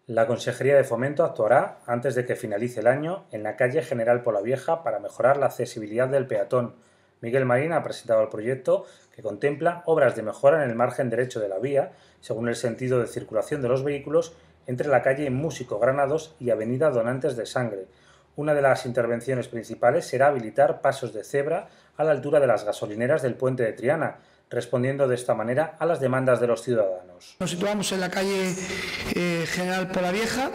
La Consejería de Fomento actuará, antes de que finalice el año, en la calle General Polavieja para mejorar la accesibilidad del peatón. Miguel Marín ha presentado el proyecto que contempla obras de mejora en el margen derecho de la vía, según el sentido de circulación de los vehículos, entre la calle Músico Granados y avenida Donantes de Sangre. Una de las intervenciones principales será habilitar pasos de cebra a la altura de las gasolineras del puente de Triana, respondiendo de esta manera a las demandas de los ciudadanos. Nos situamos en la calle General Polavieja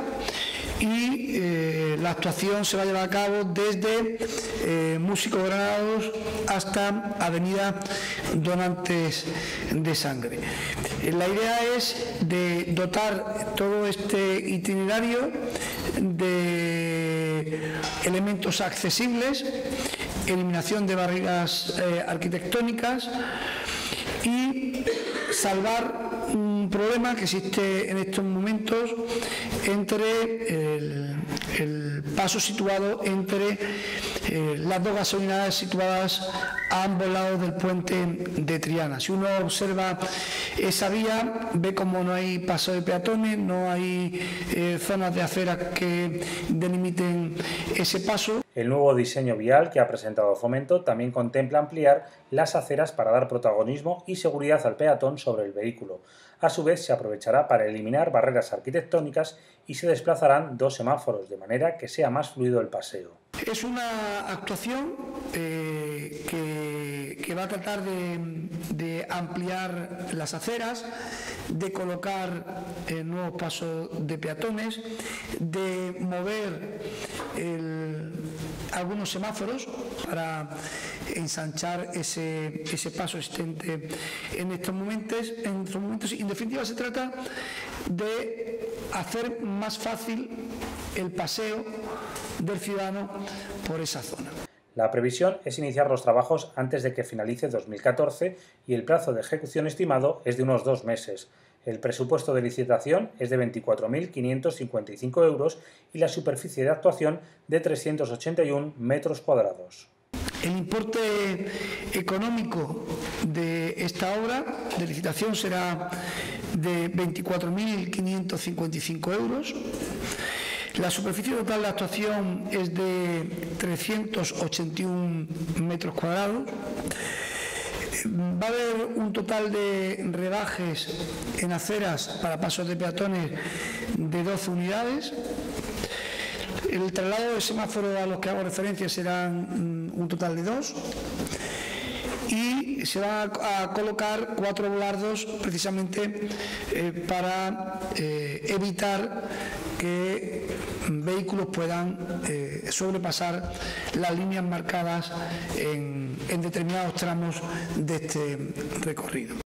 y la actuación se va a llevar a cabo desde Músico Granados hasta avenida Donantes de Sangre. La idea es de dotar todo este itinerario de elementos accesibles, eliminación de barreras arquitectónicas y salvar un problema que existe en estos momentos entre el paso situado entre las dos gasolineras situadas a ambos lados del puente de Triana. Si uno observa esa vía, ve como no hay paso de peatones, no hay zonas de aceras que delimiten ese paso. El nuevo diseño vial que ha presentado Fomento también contempla ampliar las aceras para dar protagonismo y seguridad al peatón sobre el vehículo. A su vez, se aprovechará para eliminar barreras arquitectónicas y se desplazarán dos semáforos, de manera que sea más fluido el paseo. Es una actuación que va a tratar de ampliar las aceras, de colocar nuevos pasos de peatones, de mover algunos semáforos para ensanchar ese paso existente en estos momentos. En definitiva, se trata de hacer más fácil el paseo del ciudadano por esa zona. La previsión es iniciar los trabajos antes de que finalice 2014 y el plazo de ejecución estimado es de unos 2 meses. El presupuesto de licitación es de 24.555 euros y la superficie de actuación de 381 metros cuadrados. El importe económico de esta obra de licitación será de 24.555 euros. La superficie total de actuación es de 381 metros cuadrados. Va a haber un total de rebajes en aceras para pasos de peatones de 12 unidades. El traslado de semáforos a los que hago referencia serán un total de 2. Y se van a colocar 4 volardos precisamente para evitar que vehículos puedan sobrepasar las líneas marcadas en determinados tramos de este recorrido.